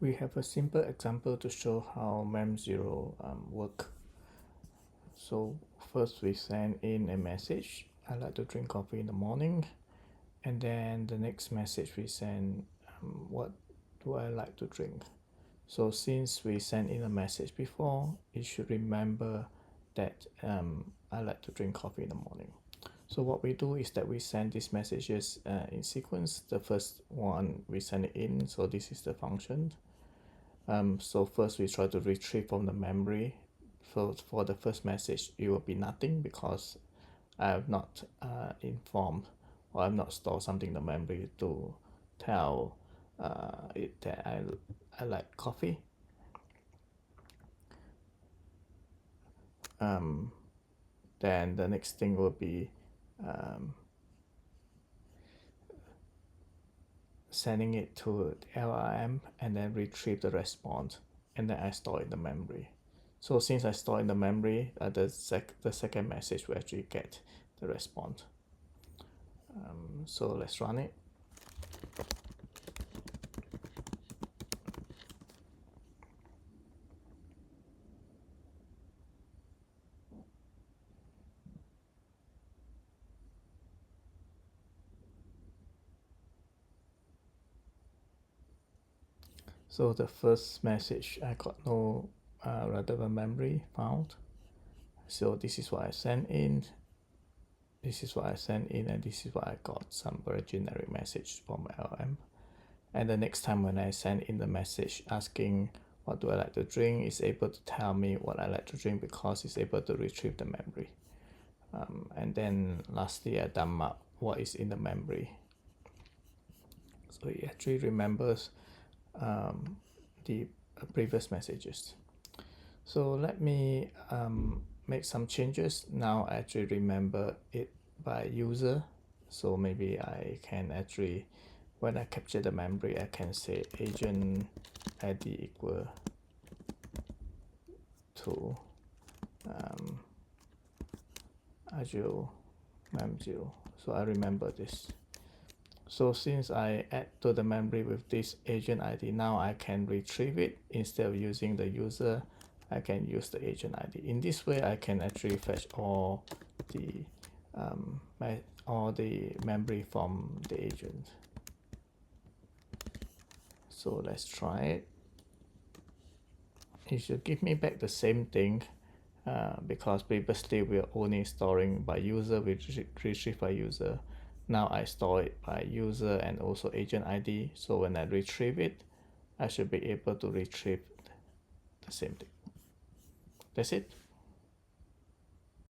We have a simple example to show how mem0 work. So first we send in a message, I like to drink coffee in the morning, and then the next message we send, what do I like to drink. So since we sent in a message before, it should remember that I like to drink coffee in the morning. So what we do is that we send these messages in sequence. The first one we send it in, so this is the function. So first we try to retrieve from the memory. So for the first message, it will be nothing because I have not informed or I have not stored something in the memory to tell it that I like coffee. Then the next thing will be sending it to the LRM and then retrieve the response, and then I store it in the memory. So since I store in the memory, the second message will actually get the response. So let's run it. So the first message, I got no relevant memory found. So this is what I sent in. This is what I sent in, and this is what I got, some very generic message from LM. And the next time when I send in the message asking what do I like to drink, it's able to tell me what I like to drink because it's able to retrieve the memory. And then lastly, I dump out what is in the memory. So it actually remembers the previous messages. So let me make some changes. Now I actually remember it by user. So maybe I can actually, when I capture the memory, I can say agent ID equal to Azure mem0. So I remember this. So since I add to the memory with this agent ID, now I can retrieve it. Instead of using the user, I can use the agent ID. In this way, I can actually fetch all the memory from the agent. So let's try it. It should give me back the same thing because previously we were only storing by user, we retrieve by user. Now I store it by user and also agent ID. So when I retrieve it, I should be able to retrieve the same thing. That's it.